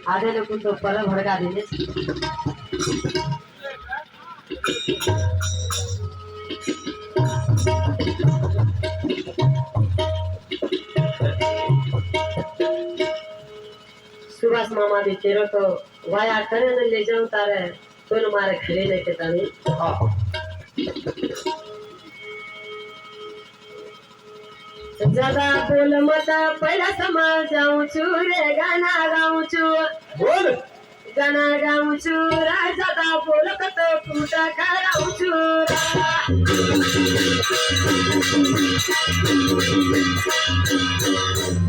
आधे लोग तो पर भड़का देंगे। सुभाष मामा भी तेरो तो वाया करे न ले जाऊं तारे तो न मारे खड़े लेके तानी। ज्यादा बोल मत पहला समझ जाऊं चू रे गाना गाऊं चू बोल गाना गाऊं चू रा ज्यादा बोल तो फूटा कराऊं चू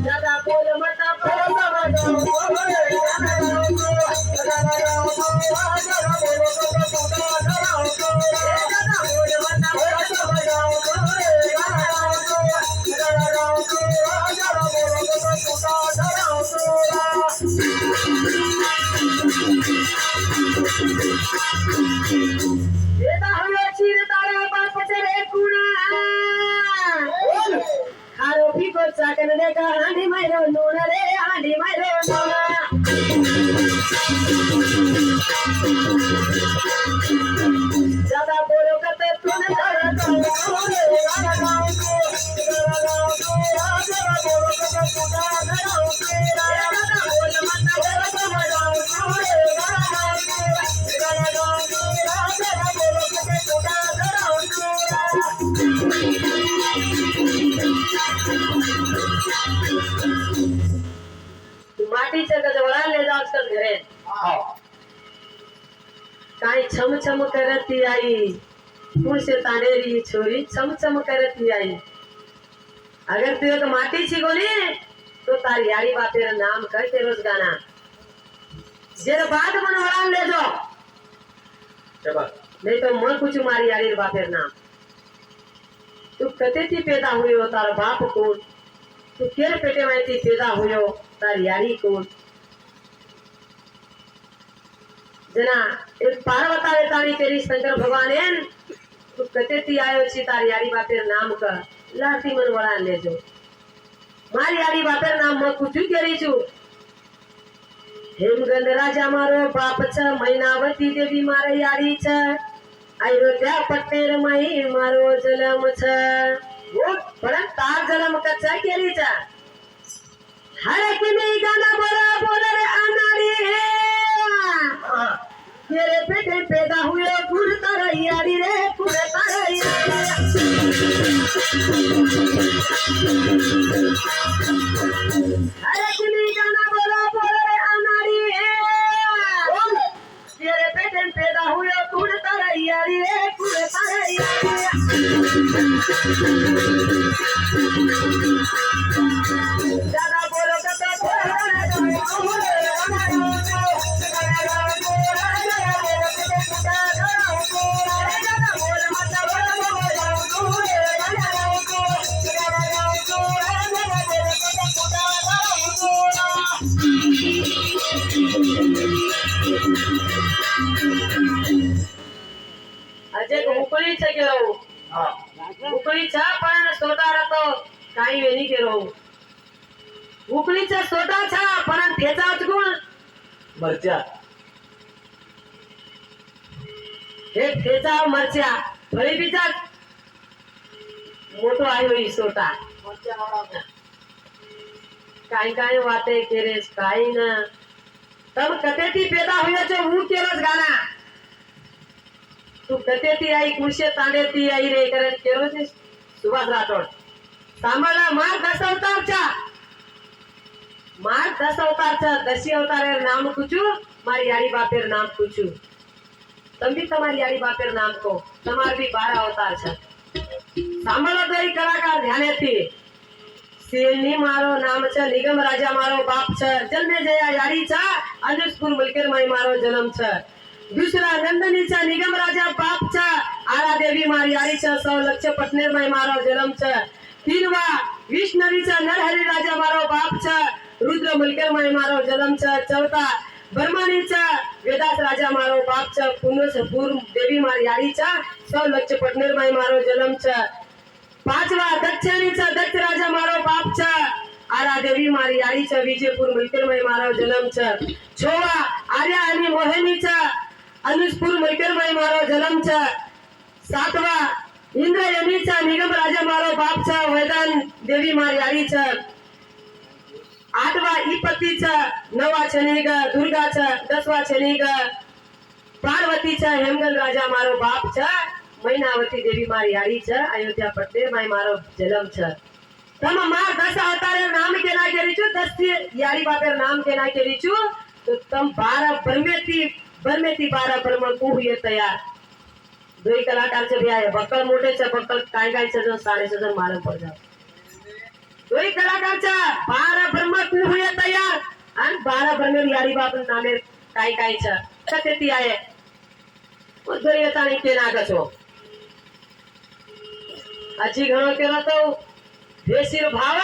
ज्यादा बोल मत पहला समझ जाऊं रे गाना गाऊं चू गाना गाऊं चू ज्यादा बोल तो फूटा कराऊं चू ज्यादा बोल मत पहला समझ जाऊं रे गाना गाऊं चू गाना गाऊं चू ज्यादा बोल तो फूटा कराऊं चू बेटा हुए चीर तारा बाप चरे कुणा खारो भी को चाकन दे का हांडी मारो नून रे हांडी मारो नूना ज्यादा बोलो कते तूने तारा तारा रे गाना गाऊं को ज्यादा बोलो कते तूने गाऊं तेरा ज्यादा बोल मत जरा समझाऊं रे गाना गाऊं गाना गाऊं ज्यादा बोलो कते तूने गाऊं तेरा माटीच्या गजवळा ले जाऊस घरे काही छम छम करती आई तुळशी तांडेरी छोरी छम छम करती आई अगर तू एक माटी छी गोली तो तारी यारी बातेर नाम करते रोज गाना जेर बात बनवाड़ा ले जो नहीं तो मन कुछ मारी यारी बातेर नाम तू कते थी पैदा हुई हो तार बाप कौन तू केर पेटे में थी पैदा हुई हो तार यारी कौन जना एक पार्वता तारी तेरी शंकर भगवान एन तू कते थी आयो छी तार यारी बातेर नाम का लाती मन वड़ा ले जो मारी यारी बातेर नाम म कुछ केरी छु हेमगंध राजा मारो बाप छ मैनावती देवी मारे यारी छ अयोध्या पट्टेर माई मारो जलम छ वो बड़ा तार जलम कच्चा केरी छ हरे किनी गाना बोला बोला रे अनारी तेरे पेटे पैदा हुए गुड़ तारा यारी रे गुड़ तारा यारी हरे किनी गाना बोला बोला रे अनारी तेरे पेटे पैदा हुए गुड़ तारा यारी रे गुड़ तारा यारी ज्यादा बोलो कतो अजय उकळी छ केलो उकळी छ पण सोटा रतो काही वेनी केलो उकळी छ सोटा छ पण ठेचा गुण मरच्या हे ठेचा मरच्या फळी बिचा मोठो आयो ही सोटा काही काही वाते केरेस काही ना तब कते थी पैदा हुए जो वो केरस गाना तू कते थी आई कुशे तांडे थी आई रे करन केरो से सुभाष राठोड सांभाळा मार 10 अवतार चा 10 अवतार नाम पूछू मारी यारी बापेर नाम पूछू तंबी तुम्हारी यारी बापेर नाम को तुम्हार भी 12 अवतार छ सांभाळो तो ही कलाकार ध्याने थी सेनी मारो नाम छ निगम राजा मारो बाप छ जन्मे जया यारी छ अंजसपुर मुलकेर माई मारो जन्म छ दूसरा नंदनी छ निगम राजा बाप छ आरा देवी मारी यारी छ 100 लक्ष पटनेर माई मारो जन्म छ तीनवा विष्णवी छ नरहरि राजा मारो बाप छ रुद्र मुलकेर माई मारो जन्म छ चौथा बर्मानी छ वेदास राजा मारो बाप छ पुनसपुर देवी मारी यारी छ 100 लक्ष पटनेर माई मारो जन्म छ पांचवा दक्षिणी छ दक्ष राजा मारो बाप छ आरा देवी मारी याळीचा विजयपूर मैत्रीमय मारो जन्म छ छोवा आर्या आणि मोहिनीचा अनुजपूर मैत्रीमय मारो जन्म छ सातवा इंद्रयनीचा निगम राजा मारो बापचा वैदान देवी मारी याळीचा आठवा इपतीचा नवा शनिग दुर्गाचा दसवा शनिग पार्वतीचा हेमगल राजा मारो बापचा मैनावती देवी मारी याळीचा अयोध्या पट्टे माय मारो जन्म छ तम मार 10 अवतार नाम के ना केरीचु 10 यारी बापेर नाम के ना केरीचु तो तम 12 बरमेती 12 ब्रह्म को हुए तयार दोई कलाकारचे भी आहे बक्कल मोठेचे बक्कल काय सजन साडे सजन मारम पड जाव दोई कलाकारचा 12 ब्रह्म को हुए तयार आणि 12 ब्रह्म यारी बाप नामे काय कतेती आहे दोई येतानी के ना कसो आजी घणो केला तो देशीर भाव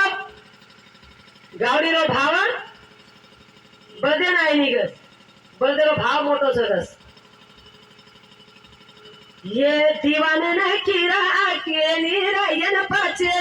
गावडीरो भाव बळदे नाही निघस बळदेरो भाव मोठो सरस ये दीवाने नहीं की रहा के नी रयन पाचे